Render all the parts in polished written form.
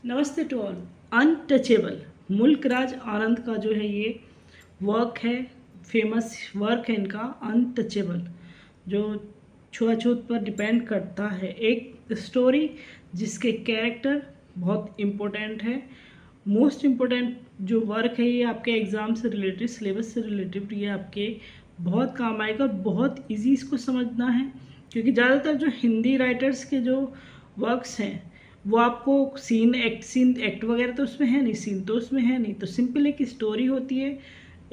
नमस्ते to all. Untouchable मुल्क राज आनंद का जो है ये वर्क है, फेमस वर्क है इनका अनटचेबल, जो छुआछूत पर डिपेंड करता है। एक स्टोरी जिसके कैरेक्टर बहुत इम्पोर्टेंट है। मोस्ट इम्पोर्टेंट जो वर्क है ये आपके एग्ज़ाम से रिलेटेड, सिलेबस से रिलेटेड, ये आपके बहुत काम आएगा और बहुत इजी इसको समझना है, क्योंकि ज़्यादातर जो हिंदी राइटर्स के जो वर्क्स हैं वो आपको सीन एक्ट वगैरह तो उसमें है नहीं, सीन तो उसमें है नहीं, तो सिंपल एक स्टोरी होती है,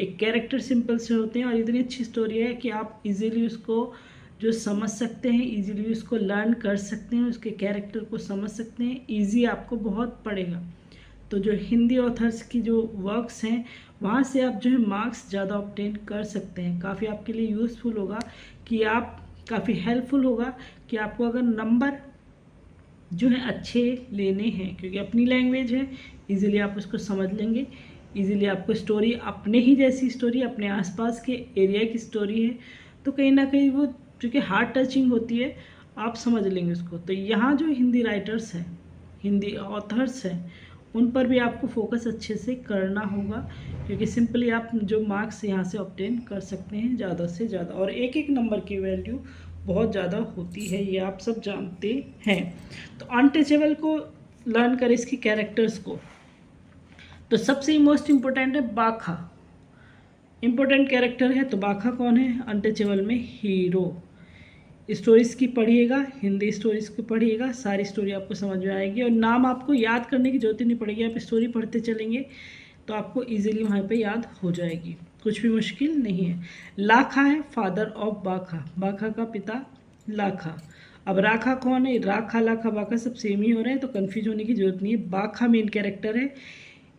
एक कैरेक्टर सिंपल से होते हैं और इतनी अच्छी स्टोरी है कि आप इजीली उसको जो समझ सकते हैं, इजीली उसको लर्न कर सकते हैं, उसके कैरेक्टर को समझ सकते हैं, इजी आपको बहुत पड़ेगा। तो जो हिंदी ऑथर्स की जो वर्क्स हैं वहाँ से आप जो है मार्क्स ज़्यादा ऑब्टेन कर सकते हैं। काफ़ी आपके लिए यूज़फुल होगा कि आप काफ़ी हेल्पफुल होगा कि आपको अगर नंबर जो है अच्छे लेने हैं, क्योंकि अपनी लैंग्वेज है, इजीली आप उसको समझ लेंगे। इजीली आपको स्टोरी अपने ही जैसी स्टोरी, अपने आसपास के एरिया की स्टोरी है, तो कहीं ना कहीं वो चूँकि हार्ट टचिंग होती है, आप समझ लेंगे उसको। तो यहाँ जो हिंदी राइटर्स हैं, हिंदी ऑथर्स हैं, उन पर भी आपको फोकस अच्छे से करना होगा, क्योंकि सिंपली आप जो मार्क्स यहाँ से ऑब्टेन कर सकते हैं ज़्यादा से ज़्यादा, और एक एक नंबर की वैल्यू बहुत ज़्यादा होती है, ये आप सब जानते हैं। तो अनटचेबल को लर्न करें, इसकी कैरेक्टर्स को। तो सबसे मोस्ट इम्पोर्टेंट है बाखा, इम्पोर्टेंट कैरेक्टर है। तो बाखा कौन है? अनटचेबल में हीरो। स्टोरीज़ की पढ़िएगा, हिंदी स्टोरीज़ की पढ़िएगा, सारी स्टोरी आपको समझ में आएगी और नाम आपको याद करने की जरूरत ही नहीं पड़ेगी। आप स्टोरी पढ़ते चलेंगे तो आपको इजीली वहाँ पे याद हो जाएगी, कुछ भी मुश्किल नहीं है। लाखा है फादर ऑफ बाखा, बाखा का पिता लाखा। अब राखा कौन है? राखा लाखा बाखा सब सेम ही हो रहे हैं, तो कन्फ्यूज होने की जरूरत नहीं है। बाखा मेन कैरेक्टर है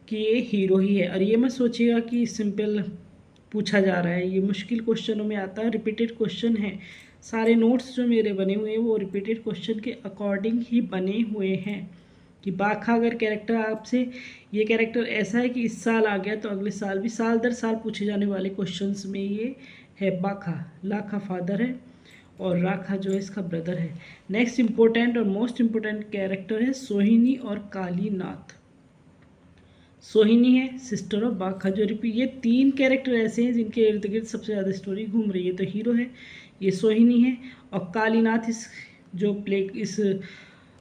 कि ये हीरो ही है, और ये मत सोचिएगा कि सिंपल पूछा जा रहा है, ये मुश्किल क्वेश्चनों में आता है, रिपीटेड क्वेश्चन है। सारे नोट्स जो मेरे बने हुए हैं वो रिपीटेड क्वेश्चन के अकॉर्डिंग ही बने हुए हैं कि बाखा अगर कैरेक्टर आपसे, ये कैरेक्टर ऐसा है कि इस साल आ गया तो अगले साल भी, साल दर साल पूछे जाने वाले क्वेश्चंस में ये है। बाखा लाखा फादर है और राखा जो है इसका ब्रदर है। नेक्स्ट इम्पोर्टेंट और मोस्ट इम्पोर्टेंट कैरेक्टर है सोहिनी और कालीनाथ। सोहिनी है सिस्टर ऑफ बाखा, जो रिपीट, ये तीन कैरेक्टर ऐसे हैं जिनके इर्द गिर्द सबसे ज़्यादा स्टोरी घूम रही है। तो हीरो है ये सोहिनी है, और कालीनाथ इस इस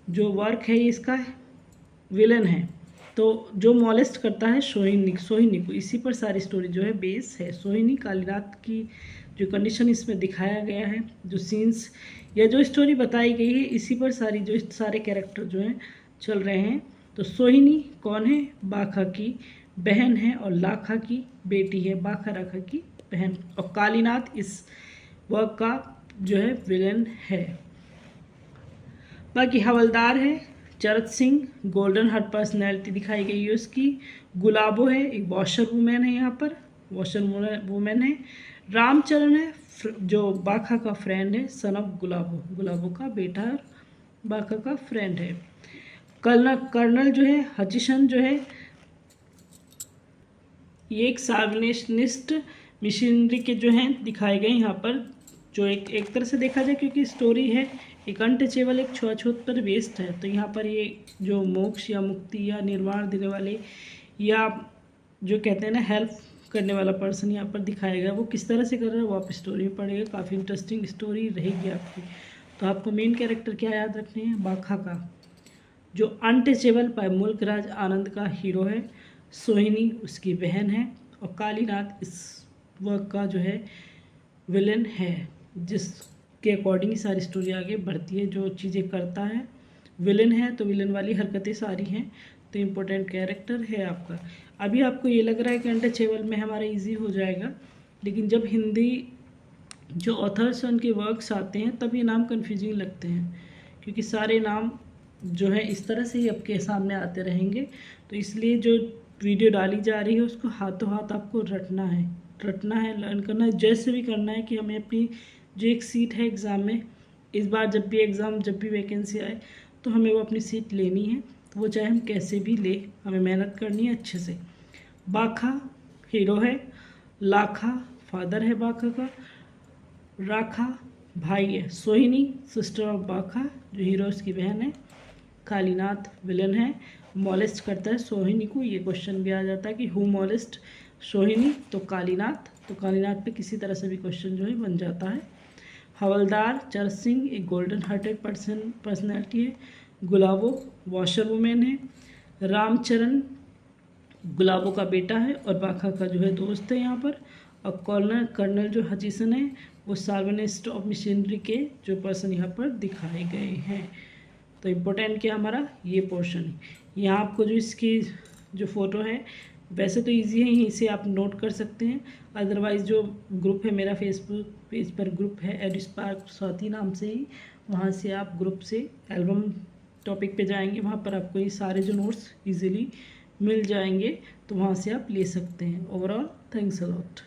जो वर्क है इसका विलन है। तो जो मॉलेस्ट करता है सोहिनी को, इसी पर सारी स्टोरी जो है बेस है। सोहिनी कालीनाथ की जो कंडीशन इसमें दिखाया गया है, जो सीन्स या जो स्टोरी बताई गई है, इसी पर सारी जो सारे कैरेक्टर जो हैं चल रहे हैं। तो सोहिनी कौन है? बाखा की बहन है और लाखा की बेटी है, बाखा राखा की बहन। और कालीनाथ इस वर्क का जो है विलन है। बाकी हवलदार है चरत सिंह, गोल्डन हार्ट पर्सनैलिटी दिखाई गई है उसकी। गुलाबो है, एक वॉशर वुमेन है, यहाँ पर वॉशर वुमेन है। रामचरण है जो बाखा का फ्रेंड है, सन ऑफ गुलाबो, गुलाबो का बेटा और बाखा का फ्रेंड है। कर्नल जो है हचिसन जो है, ये एक सार्वनेशनिस्ट मिशनरी के जो हैं दिखाए गए यहाँ पर, जो एक तरह से देखा जाए, क्योंकि स्टोरी है एक अनटचेबल, एक छुआछूत पर बेस्ड है। तो यहाँ पर ये जो मोक्ष या मुक्ति या निर्वाण देने वाले, या जो कहते हैं ना हेल्प करने वाला पर्सन यहाँ पर दिखाया गया, वो किस तरह से कर रहा है वो आप स्टोरी में पढ़ेगा। काफ़ी इंटरेस्टिंग स्टोरी रहेगी आपकी। तो आपको मेन कैरेक्टर क्या याद रखने हैं? बाखा का, जो अनटचेबल बाय मुल्क राज आनंद का हीरो है। सोहिनी उसकी बहन है, और कालीनाथ इस वर्क का जो है विलन है, जिसके अकॉर्डिंग ही सारी स्टोरी आगे बढ़ती है। जो चीज़ें करता है, विलन है तो विलन वाली हरकतें सारी हैं, तो इम्पोर्टेंट कैरेक्टर है आपका। अभी आपको ये लग रहा है कि अनटचेबल में हमारा इजी हो जाएगा, लेकिन जब हिंदी जो ऑथर्स हैं उनके वर्क्स आते हैं तब ये नाम कन्फ्यूजिंग लगते हैं, क्योंकि सारे नाम जो है इस तरह से ही आपके सामने आते रहेंगे। तो इसलिए जो वीडियो डाली जा रही है उसको हाथों हाथ आपको रटना है, लर्न करना है, जैसे भी करना है कि हमें अपनी जो एक सीट है एग्ज़ाम में, इस बार जब भी वैकेंसी आए तो हमें वो अपनी सीट लेनी है, तो वो चाहे हम कैसे भी ले, हमें मेहनत करनी है अच्छे से। बाखा हीरो है, लाखा फादर है बाखा का, राखा भाई है, सोहिनी सिस्टर ऑफ बाखा जो हीरो उसकी बहन है, कालीनाथ विलन है, मॉलेस्ट करता है सोहिनी को। ये क्वेश्चन भी आ जाता है कि हु मॉलेस्ट सोहिनी, तो कालीनाथ पे किसी तरह से भी क्वेश्चन जो है बन जाता है। हवलदार चरस सिंह एक गोल्डन हार्टेड पर्सनैलिटी है। गुलाबो वॉशर वुमेन है। रामचरण गुलाबो का बेटा है और बाखा का जो है दोस्त है यहाँ पर। और कर्नल जो हचिसन है वो सार्वनिस्ट ऑफ मिशनरी के जो पर्सन यहाँ पर दिखाए गए हैं। तो इम्पोर्टेंट क्या हमारा ये पोर्शन है। यहाँ आपको जो इसकी जो फ़ोटो है वैसे तो इजी है, यहीं से आप नोट कर सकते हैं। अदरवाइज़ जो ग्रुप है मेरा फेसबुक पेज पर ग्रुप है एडस्पार्क स्वाति नाम से ही, वहाँ से आप ग्रुप से एल्बम टॉपिक पे जाएंगे, वहाँ पर आपको ये सारे जो नोट्स इजीली मिल जाएंगे, तो वहाँ से आप ले सकते हैं। Overall thanks a lot.